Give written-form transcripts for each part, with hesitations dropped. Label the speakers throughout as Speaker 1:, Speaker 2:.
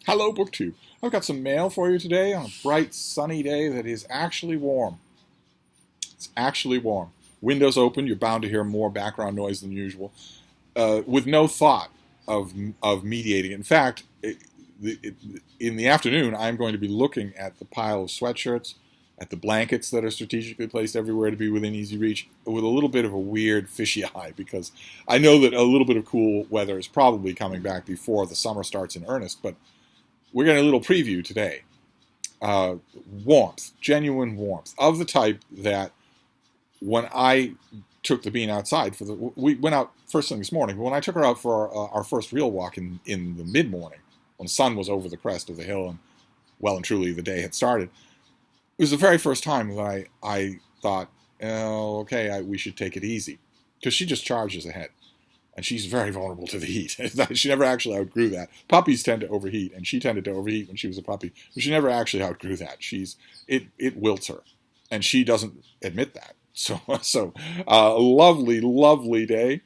Speaker 1: Hello, BookTube. I've got some mail for you today on a bright, sunny day that is actually warm. It's actually warm. Windows open, you're bound to hear more background noise than usual, with no thought of mediating. In fact, in the afternoon, I'm going to be looking at the pile of sweatshirts, at the blankets that are strategically placed everywhere to be within easy reach, with a little bit of a weird fishy eye, because I know that a little bit of cool weather is probably coming back before the summer starts in earnest, but we're getting a little preview today. Warmth, genuine warmth, of the type that when I took the bean outside we went out first thing this morning, but when I took her out for our first real walk in the mid-morning, when the sun was over the crest of the hill and well and truly the day had started, it was the very first time that I thought, oh, okay, we should take it easy, because she just charges ahead. And she's very vulnerable to the heat. She never actually outgrew that. Puppies tend to overheat, and she tended to overheat when she was a puppy, but she never actually outgrew that. It wilts her, and she doesn't admit that. So lovely, lovely day,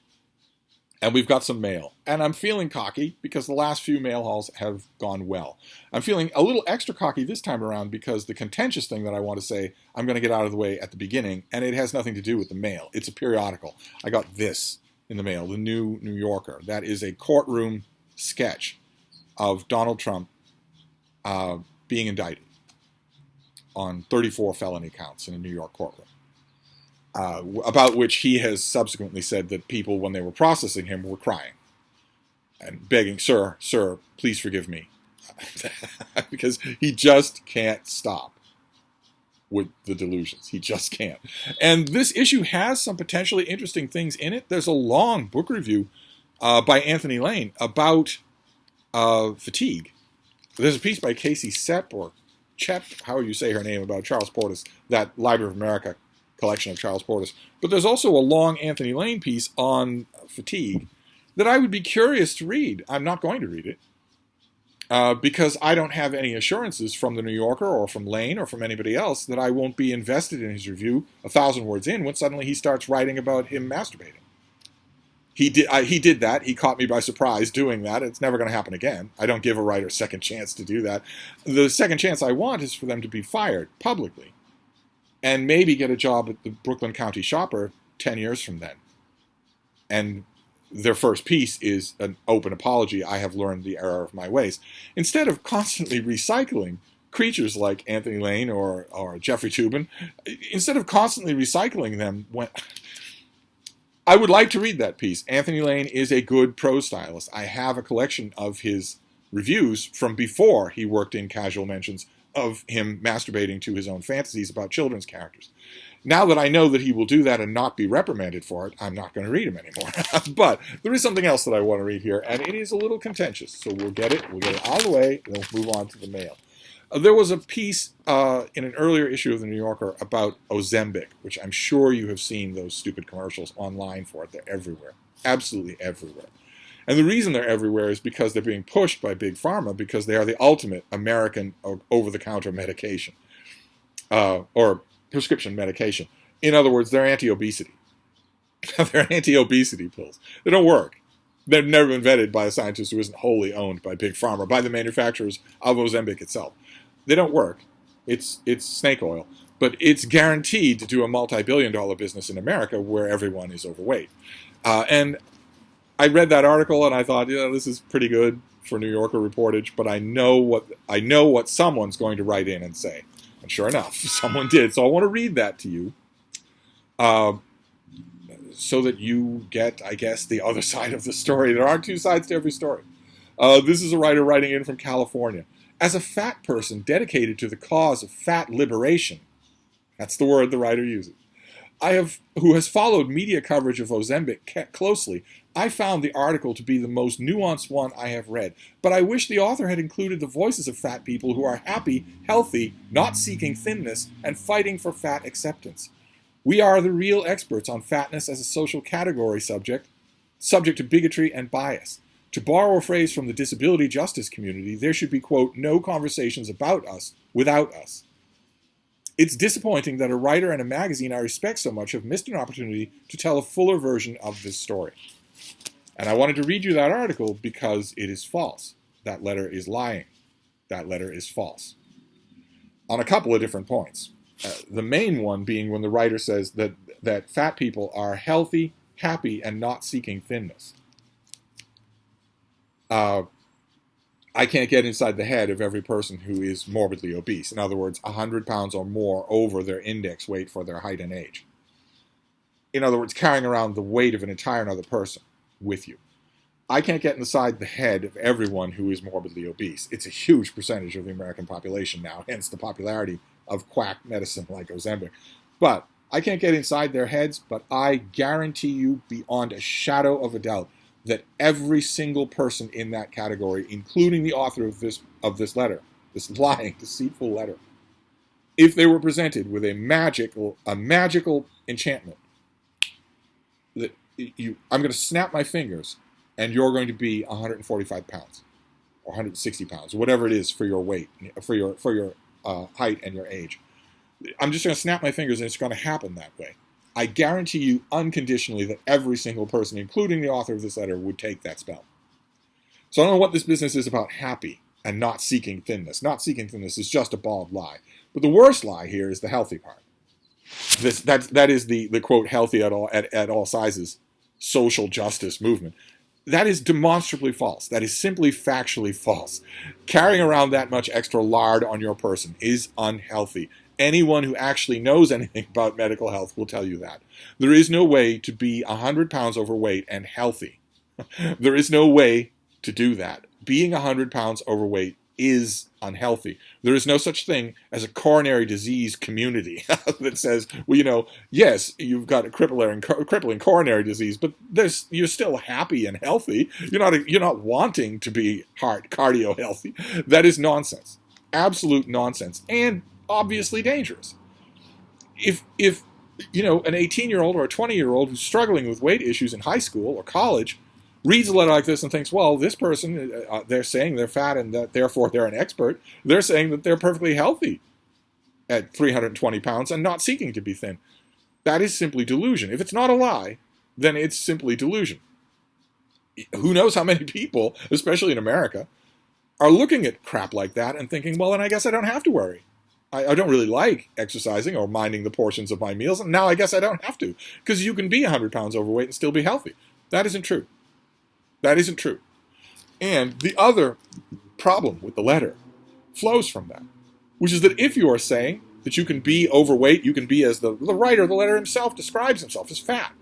Speaker 1: and we've got some mail. And I'm feeling cocky because the last few mail hauls have gone well. I'm feeling a little extra cocky this time around because the contentious thing that I want to say, I'm going to get out of the way at the beginning, and it has nothing to do with the mail. It's a periodical. I got this in the mail, the New Yorker. That is a courtroom sketch of Donald Trump being indicted on 34 felony counts in a New York courtroom, about which he has subsequently said that people, when they were processing him, were crying and begging, sir, please forgive me, because he just can't stop with the delusions. He just can't. And this issue has some potentially interesting things in it. There's a long book review by Anthony Lane about fatigue. There's a piece by Casey Sepp, or Chep, however you say her name, about Charles Portis, that Library of America collection of Charles Portis. But there's also a long Anthony Lane piece on fatigue that I would be curious to read. I'm not going to read it, because I don't have any assurances from the New Yorker or from Lane or from anybody else that I won't be invested in his review 1,000 words in when suddenly he starts writing about him masturbating. He did that. He caught me by surprise doing that. It's never going to happen again. I don't give a writer a second chance to do that. The second chance I want is for them to be fired publicly and maybe get a job at the Brooklyn County Shopper 10 years from then. And their first piece is an open apology. I have learned the error of my ways. Instead of constantly recycling creatures like Anthony Lane or Jeffrey Toobin, instead of constantly recycling them, I would like to read that piece. Anthony Lane is a good prose stylist. I have a collection of his reviews from before he worked in Casual Mentions of him masturbating to his own fantasies about children's characters. Now that I know that he will do that and not be reprimanded for it, I'm not going to read him anymore. But there is something else that I want to read here, and it is a little contentious. So we'll get it out of the way, and we'll move on to the mail. There was a piece in an earlier issue of the New Yorker about Ozempic, which I'm sure you have seen those stupid commercials online for it. They're everywhere, absolutely everywhere. And the reason they're everywhere is because they're being pushed by Big Pharma, because they are the ultimate American over-the-counter medication, or prescription medication. In other words, they're anti-obesity. They're anti-obesity pills. They don't work. They've never been vetted by a scientist who isn't wholly owned by Big Pharma, by the manufacturers of Ozempic itself. They don't work. It's snake oil. But it's guaranteed to do a multi-billion-dollar business in America where everyone is overweight. And I read that article and I thought, this is pretty good for New Yorker reportage, but I know what someone's going to write in and say. And sure enough, someone did. So I want to read that to you, so that you get, I guess, the other side of the story. There are two sides to every story. This is a writer writing in from California. As a fat person dedicated to the cause of fat liberation, that's the word the writer uses, who has followed media coverage of Ozempic closely, I found the article to be the most nuanced one I have read. But I wish the author had included the voices of fat people who are happy, healthy, not seeking thinness, and fighting for fat acceptance. We are the real experts on fatness as a social category subject to bigotry and bias. To borrow a phrase from the disability justice community, there should be, quote, no conversations about us without us. It's disappointing that a writer and a magazine I respect so much have missed an opportunity to tell a fuller version of this story. And I wanted to read you that article because it is false. That letter is lying. that letter is false on a couple of different points. The main one being when the writer says that fat people are healthy, happy, and not seeking thinness. I can't get inside the head of every person who is morbidly obese. In other words, 100 pounds or more over their index weight for their height and age. In other words, carrying around the weight of an entire other person with you. I can't get inside the head of everyone who is morbidly obese. It's a huge percentage of the American population now, hence the popularity of quack medicine like Ozempic. But I can't get inside their heads, but I guarantee you beyond a shadow of a doubt that every single person in that category, including the author of this letter, this lying, deceitful letter, if they were presented with a magical enchantment, that I'm going to snap my fingers and you're going to be 145 pounds or 160 pounds, whatever it is for your weight, for your height and your age. I'm just going to snap my fingers and it's going to happen that way. I guarantee you unconditionally that every single person, including the author of this letter, would take that spell. So I don't know what this business is about happy and not seeking thinness. Not seeking thinness is just a bald lie. But the worst lie here is the healthy part. That is the quote healthy at all sizes social justice movement. That is demonstrably false. That is simply factually false. Carrying around that much extra lard on your person is unhealthy. Anyone who actually knows anything about medical health will tell you that. There is no way to be 100 pounds overweight and healthy. There is no way to do that. Being 100 pounds overweight is unhealthy. There is no such thing as a coronary disease community that says, well, yes, you've got a crippling coronary disease, but you're still happy and healthy. You're not wanting to be cardio healthy. That is nonsense. Absolute nonsense. And obviously dangerous. If an 18-year-old or a 20-year-old who's struggling with weight issues in high school or college reads a letter like this and thinks, well, this person, they're saying they're fat and that therefore they're an expert. They're saying that they're perfectly healthy at 320 pounds and not seeking to be thin. That is simply delusion. If it's not a lie, then it's simply delusion. Who knows how many people, especially in America, are looking at crap like that and thinking, well, then I guess I don't have to worry. I don't really like exercising or minding the portions of my meals, and now I guess I don't have to, because you can be 100 pounds overweight and still be healthy. That isn't true. That isn't true. And the other problem with the letter flows from that, which is that if you are saying that you can be overweight, you can be, as the writer of the letter himself describes himself, as fat.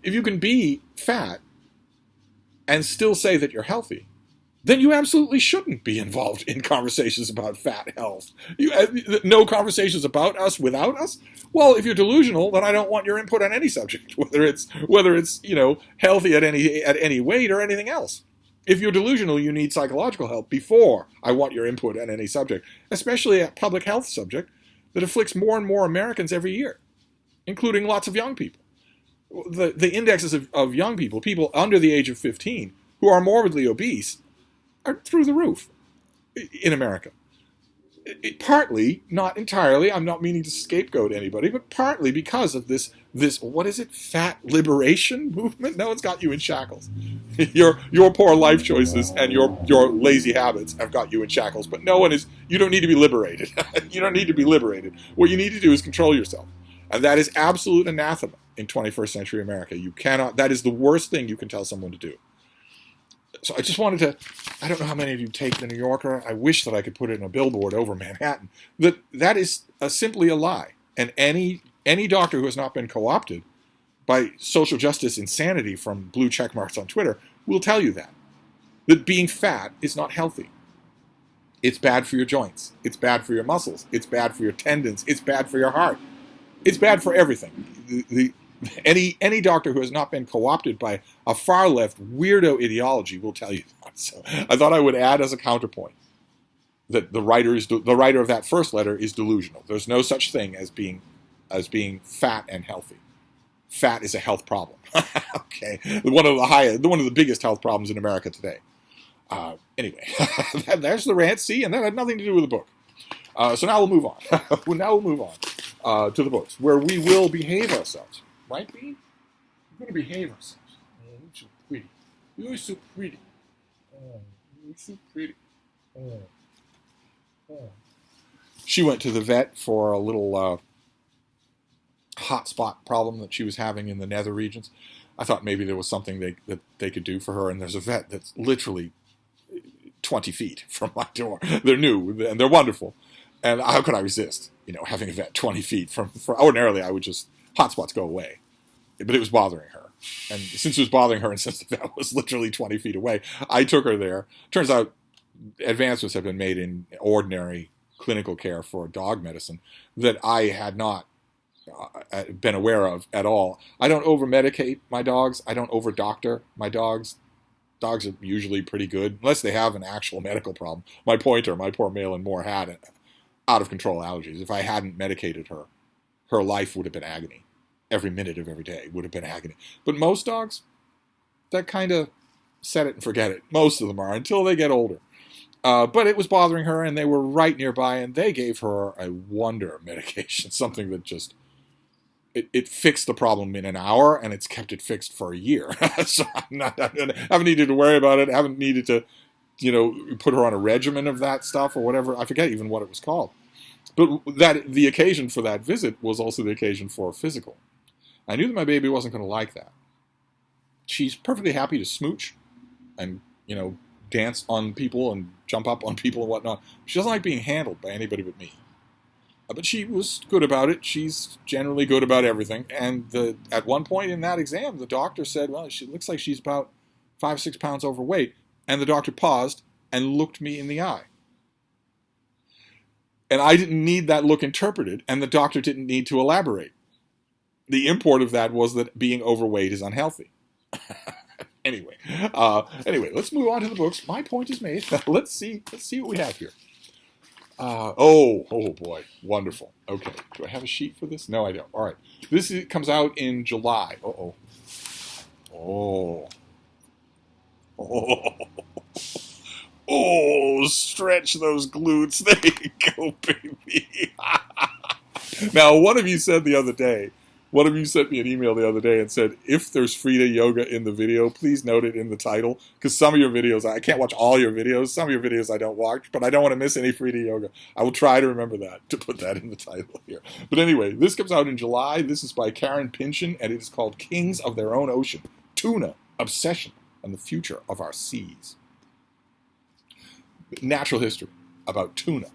Speaker 1: If you can be fat and still say that you're healthy, then you absolutely shouldn't be involved in conversations about fat health. No conversations about us without us? Well, if you're delusional, then I don't want your input on any subject, whether it's healthy at any weight or anything else. If you're delusional, you need psychological help before I want your input on any subject, especially a public health subject that afflicts more and more Americans every year, including lots of young people. The indexes of young people under the age of 15, who are morbidly obese, are through the roof in America. Partly, not entirely, I'm not meaning to scapegoat anybody, but partly because of this what is it, fat liberation movement? No, it's got you in shackles. Your poor life choices and your lazy habits have got you in shackles, but you don't need to be liberated. You don't need to be liberated. What you need to do is control yourself. And that is absolute anathema in 21st century America. That is the worst thing you can tell someone to do. So I just wanted to, I don't know how many of you take the New Yorker. I wish that I could put it in a billboard over Manhattan. That is simply a lie. And any doctor who has not been co-opted by social justice insanity from blue check marks on Twitter will tell you that being fat is not healthy. It's bad for your joints. It's bad for your muscles. It's bad for your tendons. It's bad for your heart. It's bad for everything. Any doctor who has not been co-opted by a far-left weirdo ideology will tell you that. So I thought I would add as a counterpoint that the writer of that first letter is delusional. There's no such thing as being fat and healthy. Fat is a health problem. Okay, one of the biggest health problems in America today. Anyway, there's the rant. See, and that had nothing to do with the book. So now we'll move on. To the books where we will behave ourselves. Right, Bean? We're going to behave ourselves. Oh, you're so pretty. You're so pretty. Oh, you're so pretty. Oh. She went to the vet for a little hot spot problem that she was having in the nether regions. I thought maybe there was something that they could do for her, and there's a vet that's literally 20 feet from my door. They're new, and they're wonderful. And how could I resist, having a vet 20 feet from ordinarily I would just, hotspots go away. But it was bothering her. And since it was bothering her and since the vet was literally 20 feet away, I took her there. Turns out advancements have been made in ordinary clinical care for dog medicine that I had not been aware of at all. I don't over-medicate my dogs. I don't over-doctor my dogs. Dogs are usually pretty good, unless they have an actual medical problem. My pointer, my poor Malin Moore, had out-of-control allergies. If I hadn't medicated her, her life would have been agony. Every minute of every day would have been agony. But most dogs, that kind of set it and forget it. Most of them are, until they get older. But it was bothering her, and they were right nearby, and they gave her a wonder medication, something that just... It fixed the problem in an hour, and it's kept it fixed for a year. So I haven't needed to worry about it. I haven't needed to, put her on a regimen of that stuff or whatever. I forget even what it was called. But the occasion for that visit was also the occasion for a physical. I knew that my baby wasn't going to like that. She's perfectly happy to smooch and, dance on people and jump up on people and whatnot. She doesn't like being handled by anybody but me. But she was good about it. She's generally good about everything. And at one point in that exam, the doctor said, well, she looks like she's about 5-6 pounds overweight. And the doctor paused and looked me in the eye. And I didn't need that look interpreted, and the doctor didn't need to elaborate. The import of that was that being overweight is unhealthy. Anyway, let's move on to the books. My point is made. Let's see what we have here. Oh boy, wonderful. Okay, do I have a sheet for this? No, I don't. All right, this comes out in July. Oh, stretch those glutes. There you go, baby. Now, one of you sent me an email the other day and said, if there's Frieda yoga in the video, please note it in the title, because some of your videos, I can't watch all your videos. Some of your videos I don't watch, but I don't want to miss any Frieda yoga. I will try to remember that, to put that in the title here. But anyway, this comes out in July. This is by Karen Pynchon, and it is called Kings of Their Own Ocean, Tuna, Obsession, and the Future of Our Seas. Natural history about tuna.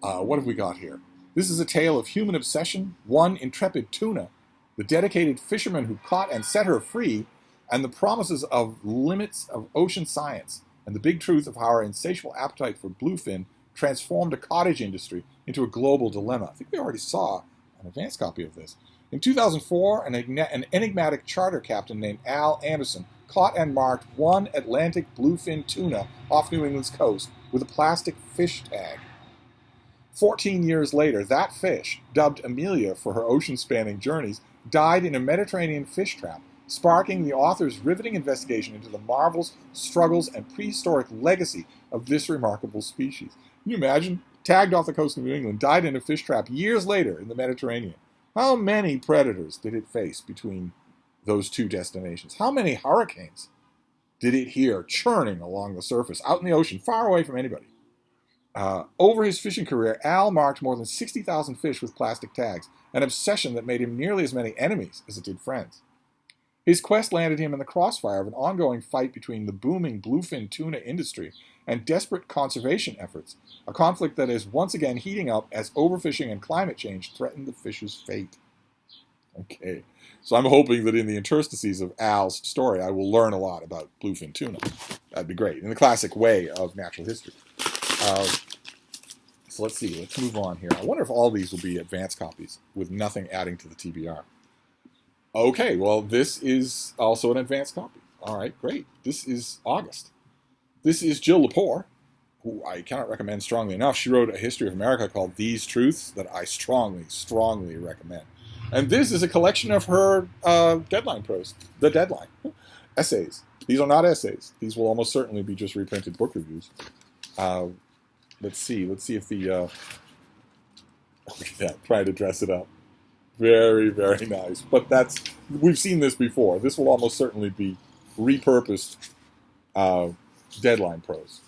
Speaker 1: What have we got here? This is a tale of human obsession, one intrepid tuna, the dedicated fisherman who caught and set her free, and the promises of limits of ocean science, and the big truth of how our insatiable appetite for bluefin transformed a cottage industry into a global dilemma. I think we already saw an advanced copy of this. In 2004, an enigmatic charter captain named Al Anderson caught and marked one Atlantic bluefin tuna off New England's coast with a plastic fish tag. 14 years later, that fish, dubbed Amelia for her ocean-spanning journeys, died in a Mediterranean fish trap, sparking the author's riveting investigation into the marvels, struggles, and prehistoric legacy of this remarkable species. Can you imagine? Tagged off the coast of New England, died in a fish trap years later in the Mediterranean. How many predators did it face between those two destinations? How many hurricanes did it hear churning along the surface, out in the ocean, far away from anybody? Over his fishing career, Al marked more than 60,000 fish with plastic tags, an obsession that made him nearly as many enemies as it did friends. His quest landed him in the crossfire of an ongoing fight between the booming bluefin tuna industry and desperate conservation efforts, a conflict that is once again heating up as overfishing and climate change threaten the fish's fate. Okay, so I'm hoping that in the interstices of Al's story, I will learn a lot about bluefin tuna. That'd be great, in the classic way of natural history. So let's see, let's move on here. I wonder if all these will be advanced copies with nothing adding to the TBR. Okay, well, this is also an advanced copy. All right, great. This is August. This is Jill Lepore, who I cannot recommend strongly enough. She wrote a history of America called These Truths that I strongly, strongly recommend. And this is a collection of her deadline prose, The Deadline, essays. These are not essays. These will almost certainly be just reprinted book reviews. Let's see if the, yeah, trying to dress it up. Very, very nice. But we've seen this before. This will almost certainly be repurposed deadline prose.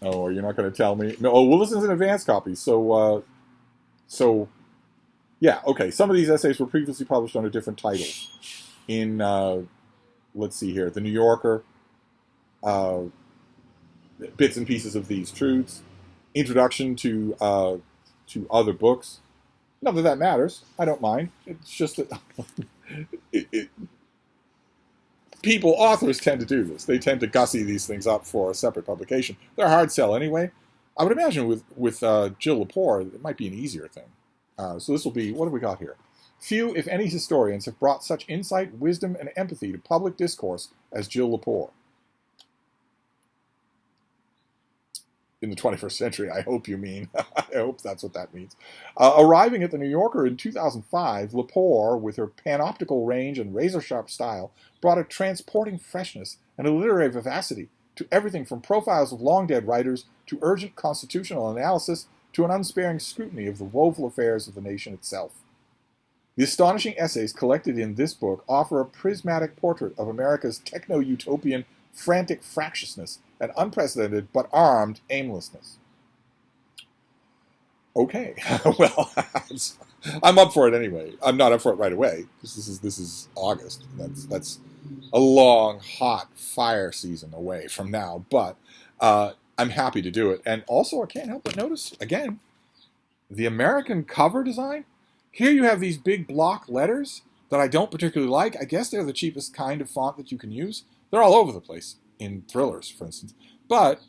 Speaker 1: Oh, you're not going to tell me? No. Oh, well, this is an advanced copy. So yeah, okay. Some of these essays were previously published under different titles. In let's see here, the New Yorker, uh, bits and pieces of these truths, introduction to other books. Not that that matters. I don't mind. It's just that it, authors tend to do this. They tend to gussy these things up for a separate publication. They're a hard sell anyway. I would imagine with Jill Lepore, it might be an easier thing. So this will be, what have we got here? Few, if any, historians have brought such insight, wisdom, and empathy to public discourse as Jill Lepore. In the 21st century, I hope you mean. I hope that's what that means. Arriving at the New Yorker in 2005, Lepore, with her panoptical range and razor-sharp style, brought a transporting freshness and a literary vivacity to everything from profiles of long-dead writers to urgent constitutional analysis to an unsparing scrutiny of the woeful affairs of the nation itself. The astonishing essays collected in this book offer a prismatic portrait of America's techno-utopian frantic fractiousness and unprecedented but armed aimlessness. Okay, well, I'm up for it anyway. I'm not up for it right away. This is August. That's a long, hot fire season away from now. But I'm happy to do it. And also, I can't help but notice again the American cover design. Here you have these big block letters that I don't particularly like. I guess they're the cheapest kind of font that you can use. They're all over the place in thrillers, for instance. But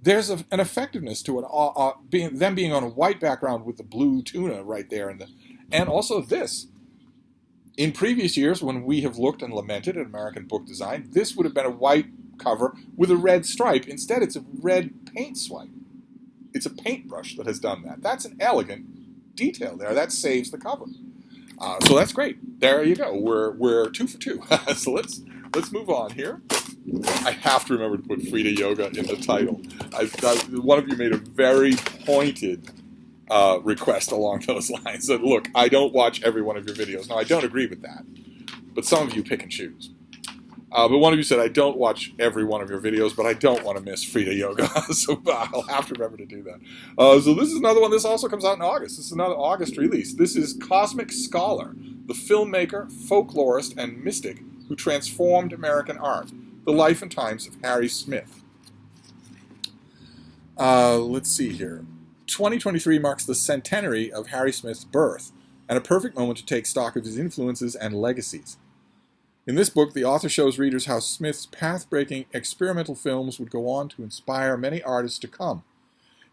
Speaker 1: there's an effectiveness to it, them being on a white background with the blue tuna right there. And also this. In previous years, when we have looked and lamented at American book design, this would have been a white cover with a red stripe. Instead, it's a red paint swipe. It's a paintbrush that has done that. That's an elegant detail there. That saves the cover. So that's great. There you go. We're 2 for 2. So let's move on here. I have to remember to put Frieda Yoga in the title. One of you made a very pointed request along those lines. Said, look, I don't watch every one of your videos. Now, I don't agree with that. But some of you pick and choose. But one of you said, I don't watch every one of your videos, but I don't want to miss Frieda Yoga. So I'll have to remember to do that. So this is another one. This also comes out in August. This is another August release. This is Cosmic Scholar, the filmmaker, folklorist, and mystic who transformed American art. The Life and Times of Harry Smith. Let's see here. 2023 marks the centenary of Harry Smith's birth, and a perfect moment to take stock of his influences and legacies. In this book, the author shows readers how Smith's path-breaking experimental films would go on to inspire many artists to come.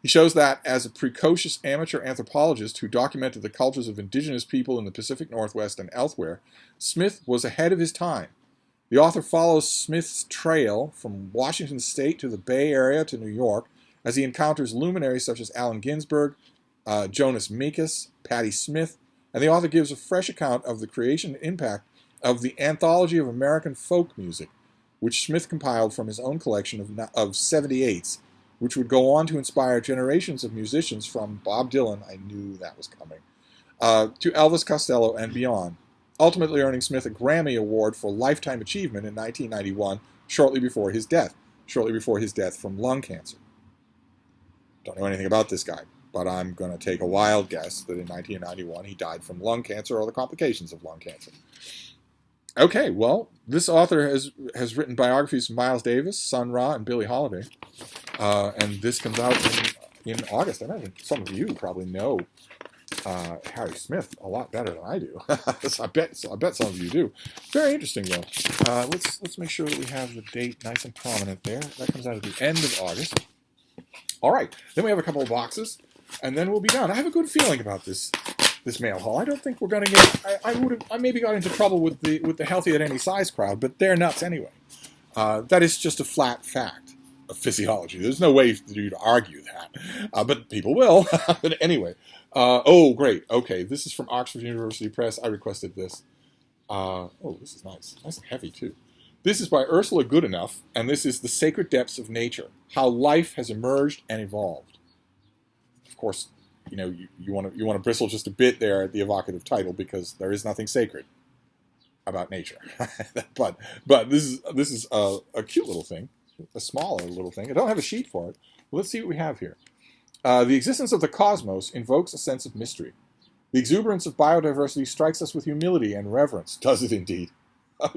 Speaker 1: He shows that, as a precocious amateur anthropologist who documented the cultures of indigenous people in the Pacific Northwest and elsewhere, Smith was ahead of his time. The author follows Smith's trail from Washington State to the Bay Area to New York as he encounters luminaries such as Allen Ginsberg, Jonas Mekas, Patti Smith, and the author gives a fresh account of the creation and impact of the Anthology of American Folk Music, which Smith compiled from his own collection of 78s, which would go on to inspire generations of musicians from Bob Dylan, I knew that was coming, to Elvis Costello and beyond, ultimately earning Smith a Grammy Award for Lifetime Achievement in 1991, shortly before his death from lung cancer. Don't know anything about this guy, but I'm going to take a wild guess that in 1991 he died from lung cancer or the complications of lung cancer. Okay, well, this author has written biographies of Miles Davis, Sun Ra, and Billie Holiday, and this comes out in August. I imagine some of you probably know Harry Smith a lot better than I do. I bet some of you do. Very interesting, though. Let's make sure that we have the date nice and prominent there. That comes out at the end of August. All right, then we have a couple of boxes, and then we'll be done. I have a good feeling about this mail haul. I don't think we're going to get. I maybe got into trouble with the healthy at any size crowd, but they're nuts anyway. That is just a flat fact of physiology. There's no way for you to argue that, but people will. But anyway, oh great. Okay, this is from Oxford University Press. I requested this. Oh, this is nice and heavy too. This is by Ursula Goodenough, and this is The Sacred Depths of Nature: How Life Has Emerged and Evolved. Of course, you know, you want to bristle just a bit there at the evocative title because there is nothing sacred about nature. but this is a cute little thing, a smaller little thing. I don't have a sheet for it, Let's see what we have here. The existence of the cosmos invokes a sense of mystery. The exuberance of biodiversity strikes us with humility and reverence. Does it indeed?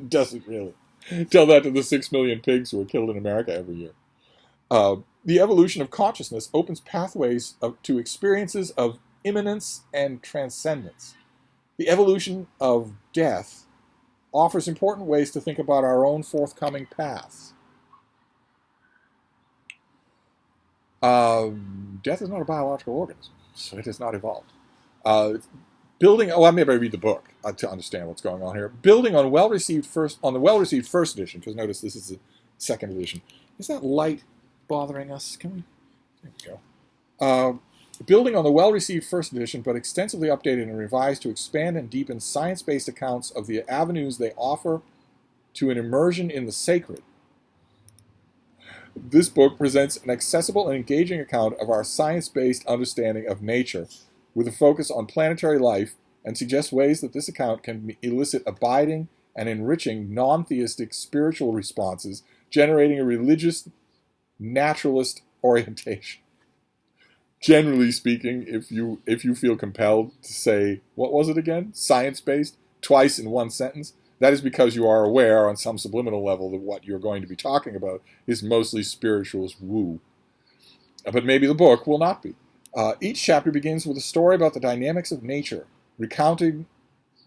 Speaker 1: Does it really? Tell that to the 6 million pigs who are killed in America every year. The evolution of consciousness opens pathways to experiences of immanence and transcendence. The evolution of death offers important ways to think about our own forthcoming paths. Death is not a biological organism, so it has not evolved. Maybe I read the book to understand what's going on here. Building on the well-received first edition, because notice this is the second edition. Is that light bothering us? There we go. Building on the well-received first edition, but extensively updated and revised to expand and deepen science-based accounts of the avenues they offer to an immersion in the sacred. This book presents an accessible and engaging account of our science-based understanding of nature, with a focus on planetary life, and suggests ways that this account can elicit abiding and enriching non-theistic spiritual responses, generating a religious naturalist orientation. Generally speaking, if you feel compelled to say, what was it again? Science-based, twice in one sentence, that is because you are aware on some subliminal level that what you're going to be talking about is mostly spiritualist woo. But maybe the book will not be. Each chapter begins with a story about the dynamics of nature, recounting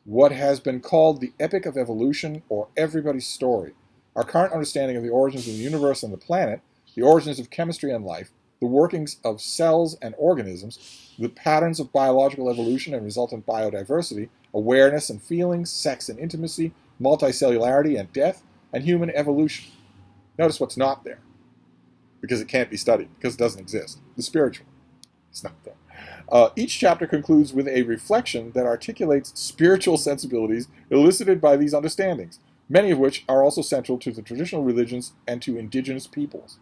Speaker 1: what has been called the epic of evolution, or everybody's story. Our current understanding of the origins of the universe and the planet, the origins of chemistry and life, the workings of cells and organisms, the patterns of biological evolution and resultant biodiversity, awareness and feelings, sex and intimacy, multicellularity and death, and human evolution. Notice what's not there, because it can't be studied, because it doesn't exist. The spiritual. It's not there. Each chapter concludes with a reflection that articulates spiritual sensibilities elicited by these understandings, many of which are also central to the traditional religions and to indigenous peoples.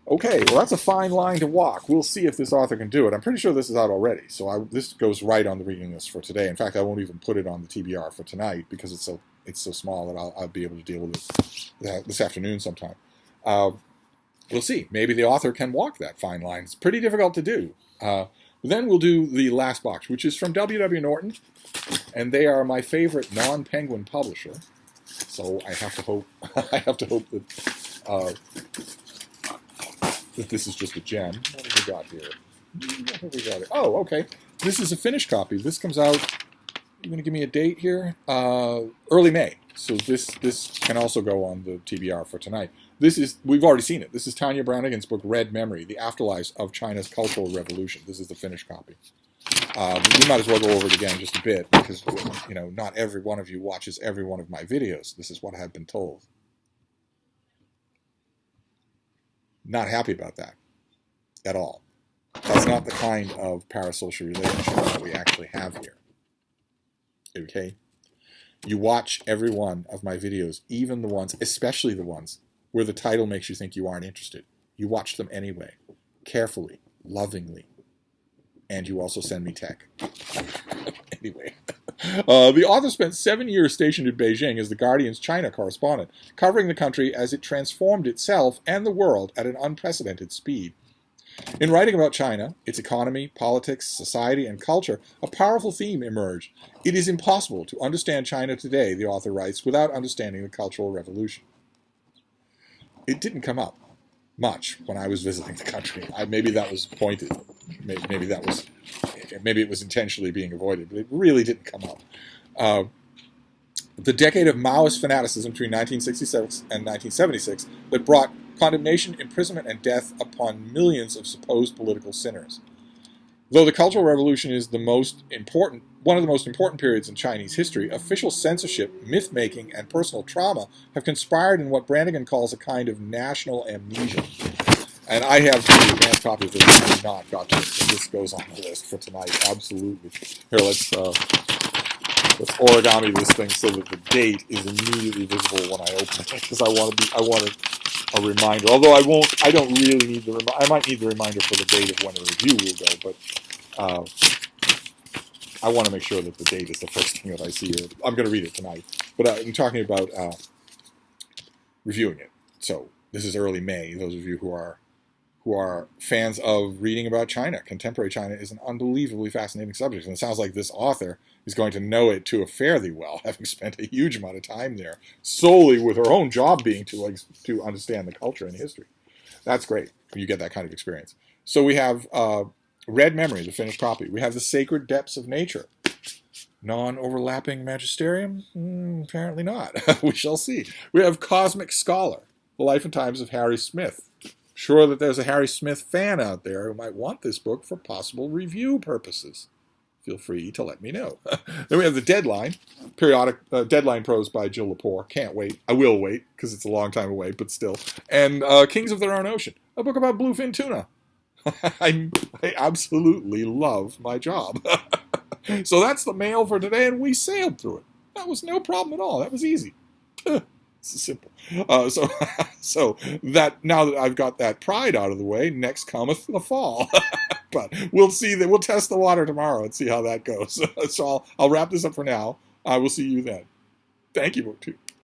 Speaker 1: Okay, well, that's a fine line to walk. We'll see if this author can do it. I'm pretty sure this is out already, so this goes right on the reading list for today. In fact, I won't even put it on the TBR for tonight because it's so small that I'll be able to deal with it this afternoon sometime. We'll see. Maybe the author can walk that fine line. It's pretty difficult to do. Then we'll do the last box, which is from W.W. Norton, and they are my favorite non-Penguin publisher. So I have to hope that this is just a gem. What have we got here? Oh, okay. This is a finished copy. This comes out. You're going to give me a date here? Early May. So this can also go on the TBR for tonight. We've already seen it. This is Tanya Brownigan's book, Red Memory, The Afterlives of China's Cultural Revolution. This is the finished copy. We might as well go over it again just a bit, because not every one of you watches every one of my videos. This is what I've been told. Not happy about that at all. That's not the kind of parasocial relationship that we actually have here. Okay? You watch every one of my videos, even the ones, especially the ones where the title makes you think you aren't interested. You watch them anyway, carefully, lovingly, and you also send me tech. Anyway, the author spent 7 years stationed in Beijing as the Guardian's China correspondent, covering the country as it transformed itself and the world at an unprecedented speed. In writing about China, its economy, politics, society, and culture, a powerful theme emerged. It is impossible to understand China today, the author writes, without understanding the Cultural Revolution. It didn't come up much when I was visiting the country. Maybe that was pointed. Maybe it was intentionally being avoided, but it really didn't come up. The decade of Maoist fanaticism between 1966 and 1976 that brought condemnation, imprisonment, and death upon millions of supposed political sinners. Though the Cultural Revolution is one of the most important periods in Chinese history, official censorship, myth-making, and personal trauma have conspired in what Brannigan calls a kind of national amnesia. And I have the advanced copy of this. I have not got to it, so this goes on the list for tonight. Absolutely. Here, let's origami this thing so that the date is immediately visible when I open it, because I wanted a reminder. Although I don't really need the reminder. I might need the reminder for the date of when a review will go, but I want to make sure that the date is the first thing that I see here. I'm going to read it tonight, but I'm talking about reviewing it. So This is early May. Those of you who are fans of reading about China. Contemporary China is an unbelievably fascinating subject, and it sounds like this author is going to know it to a fairly well, having spent a huge amount of time there, solely with her own job being to understand the culture and history. That's great when you get that kind of experience. So we have Red Memory, the finished copy. We have The Sacred Depths of Nature. Non-overlapping magisterium? Apparently not. We shall see. We have Cosmic Scholar, The Life and Times of Harry Smith. Sure that there's a Harry Smith fan out there who might want this book for possible review purposes. Feel free to let me know. Then we have The Deadline, periodic Deadline prose by Jill Lepore. Can't wait. I will wait, because it's a long time away, but still. And Kings of Their Own Ocean, a book about bluefin tuna. I absolutely love my job. So that's the mail for today, and we sailed through it. That was no problem at all. That was easy. It's simple. So that now that I've got that pride out of the way, next cometh the fall. But we'll see that we'll test the water tomorrow and see how that goes. So I'll wrap this up for now. I will see you then. Thank you, BookTube.